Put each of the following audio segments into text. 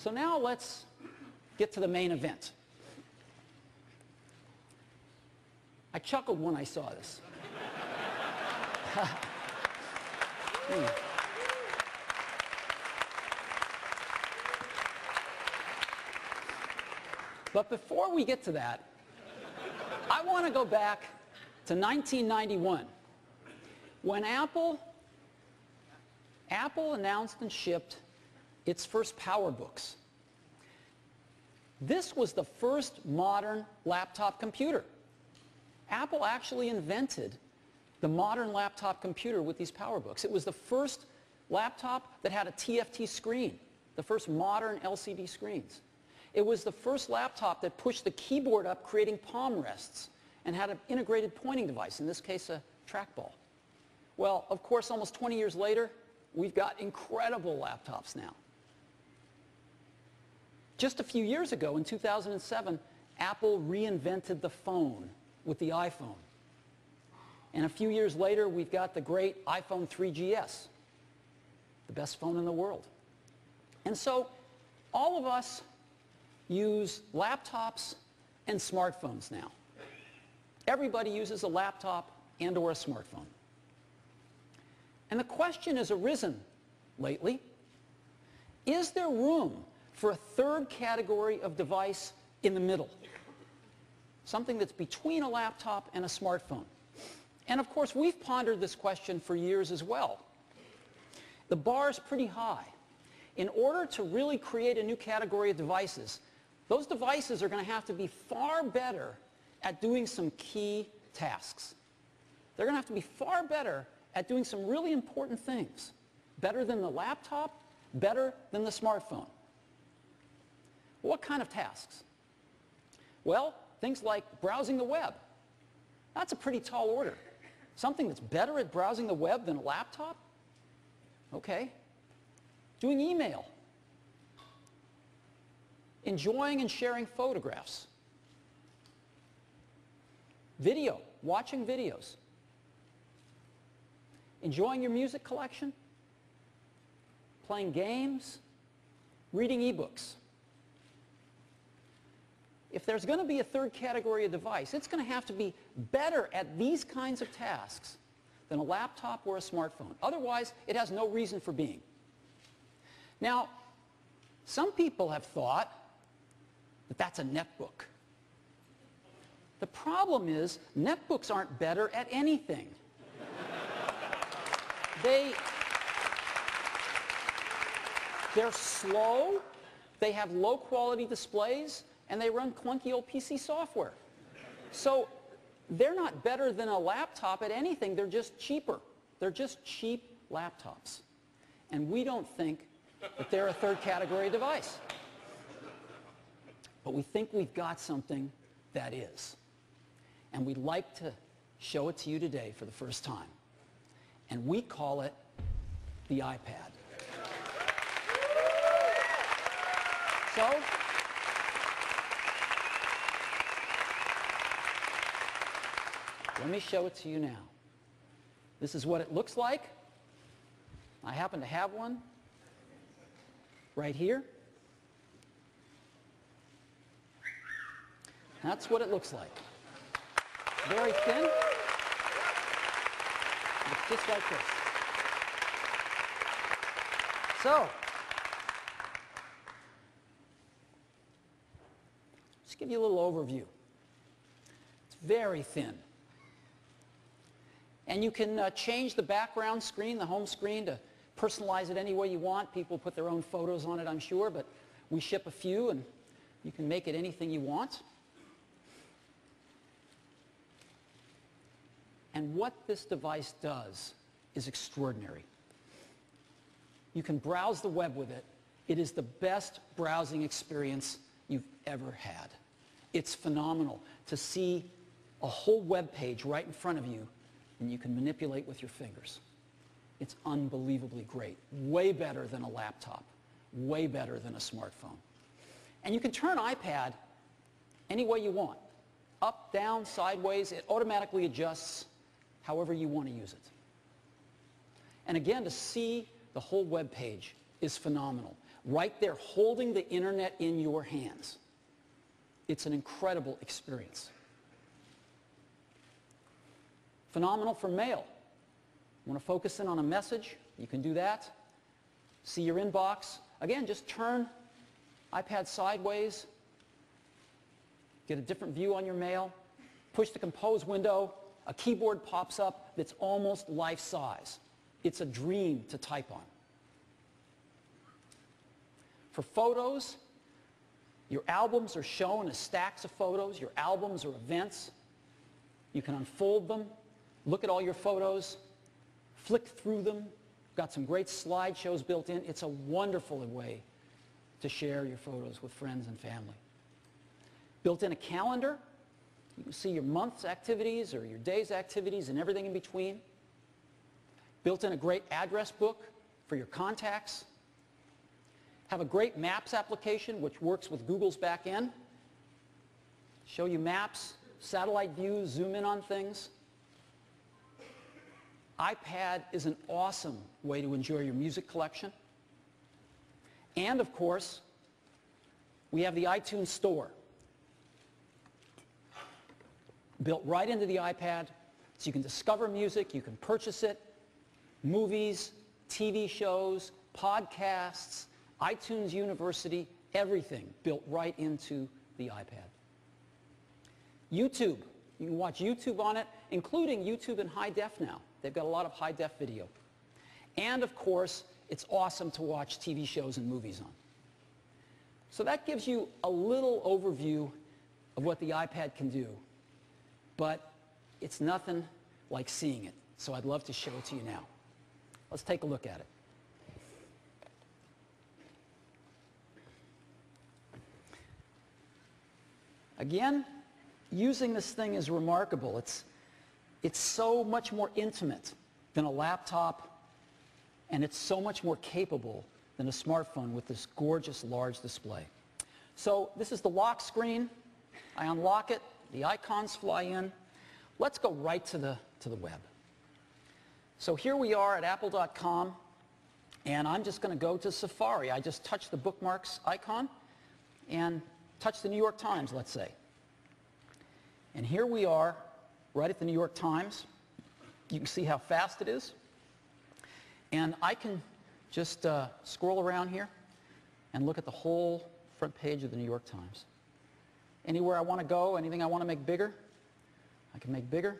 So now let's get to the main event. I chuckled when I saw this. But before we get to that, I want to go back to 1991 when Apple announced and shipped its first PowerBooks. This was the first modern laptop computer. Apple actually invented the modern laptop computer with these PowerBooks. It was the first laptop that had a TFT screen, the first modern LCD screens. It was the first laptop that pushed the keyboard up, creating palm rests, and had an integrated pointing device, in this case a trackball. Well, of course, almost 20 years later, we've got incredible laptops now. Just a few years ago, in 2007, Apple reinvented the phone with the iPhone. And a few years later, we've got the great iPhone 3GS, the best phone in the world. And so all of us use laptops and smartphones now. Everybody uses a laptop and or a smartphone. And the question has arisen lately, is there room for a third category of device in the middle? Something that's between a laptop and a smartphone. And of course, we've pondered this question for years as well. The bar is pretty high. In order to really create a new category of devices, those devices are going to have to be far better at doing some key tasks. They're going to have to be far better at doing some really important things. Better than the laptop, better than the smartphone. What kind of tasks? Well, things like browsing the web. That's a pretty tall order. Something that's better at browsing the web than a laptop? Okay. Doing email. Enjoying and sharing photographs. Video, watching videos. Enjoying your music collection. Playing games. Reading ebooks. If there's going to be a third category of device, it's going to have to be better at these kinds of tasks than a laptop or a smartphone. Otherwise, it has no reason for being. Now, some people have thought that that's a netbook. The problem is, netbooks aren't better at anything. They're slow, they have low quality displays, and they run clunky old PC software. So they're not better than a laptop at anything, they're just cheaper. They're just cheap laptops. And we don't think that they're a third category device. But we think we've got something that is. And we'd like to show it to you today for the first time. And we call it the iPad. So, let me show it to you now. This is what it looks like. I happen to have one right here. That's what it looks like. Very thin. It's just like this. So, just give you a little overview. It's very thin. And you can change the background screen, the home screen, to personalize it any way you want. People put their own photos on it, I'm sure, but we ship a few, and you can make it anything you want. And what this device does is extraordinary. You can browse the web with it. It is the best browsing experience you've ever had. It's phenomenal to see a whole web page right in front of you, and you can manipulate with your fingers. It's unbelievably great. Way better than a laptop. Way better than a smartphone. And you can turn iPad any way you want. Up, down, sideways. It automatically adjusts however you want to use it. And again, to see the whole web page is phenomenal. right there holding the internet in your hands. It's an incredible experience. Phenomenal for mail. Want to focus in on a message? You can do that. See your inbox. Again, just turn iPad sideways. Get a different view on your mail. Push the compose window. A keyboard pops up that's almost life-size. It's a dream to type on. For photos, your albums are shown as stacks of photos. Your albums are events. You can unfold them, look at all your photos, flick through them. Got some great slideshows built in. It's a wonderful way to share your photos with friends and family. Built in a calendar. You can see your month's activities or your day's activities and everything in between. Built in a great address book for your contacts. Have a great maps application which works with Google's back end. Show you maps, satellite views, zoom in on things. iPad is an awesome way to enjoy your music collection. And of course, we have the iTunes Store. Built right into the iPad, so you can discover music, you can purchase it, movies, TV shows, podcasts, iTunes University, everything built right into the iPad. YouTube, you can watch YouTube on it, including YouTube in high def now. They've got a lot of high def video. And of course, it's awesome to watch TV shows and movies on. So that gives you a little overview of what the iPad can do. But it's nothing like seeing it. So I'd love to show it to you now. Let's take a look at it. Again, using this thing is remarkable. It's so much more intimate than a laptop, and it's so much more capable than a smartphone with this gorgeous large display. So this is the lock screen. I unlock it. The icons fly in. Let's go right to the web. So here we are at apple.com, and I'm just going to go to Safari. I just touch the bookmarks icon and touch the New York Times, let's say. And here we are right at the New York Times. You can see how fast it is. And I can just scroll around here and look at the whole front page of the New York Times. Anywhere I want to go, anything I want to make bigger, I can make bigger.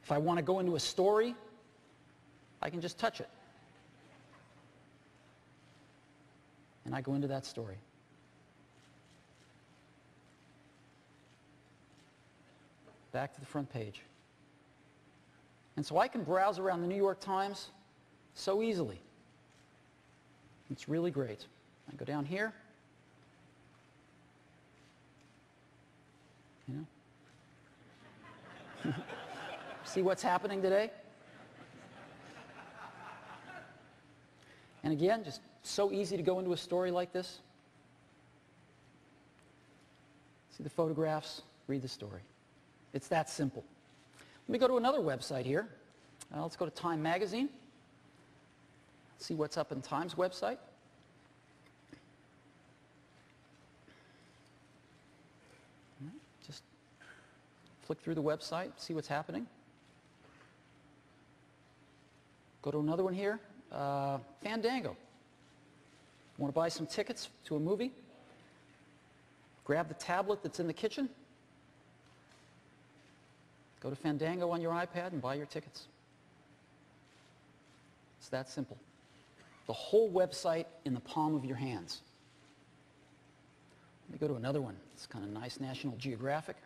If I want to go into a story, I can just touch it. And I go into that story. Back to the front page. And so I can browse around the New York Times so easily. It's really great. I go down here. You know? See what's happening today? And again, just so easy to go into a story like this. See the photographs, read the story. It's that simple. Let me go to another website here. Let's go to Time Magazine. See what's up in Time's website. Just flick through the website, see what's happening. Go to another one here, Fandango. Want to buy some tickets to a movie? Grab the tablet that's in the kitchen. Go to Fandango on your iPad and buy your tickets. It's that simple. The whole website in the palm of your hands. Let me go to another one. It's kind of nice, National Geographic.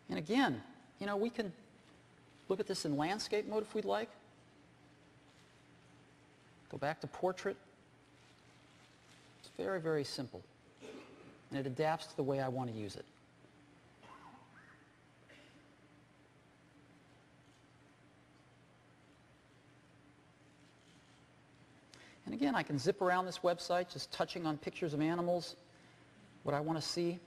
And again, you know, we can look at this in landscape mode if we'd like. Go back to portrait. It's very, very simple. And it adapts to the way I want to use it. And again, I can zip around this website just touching on pictures of animals, what I want to see.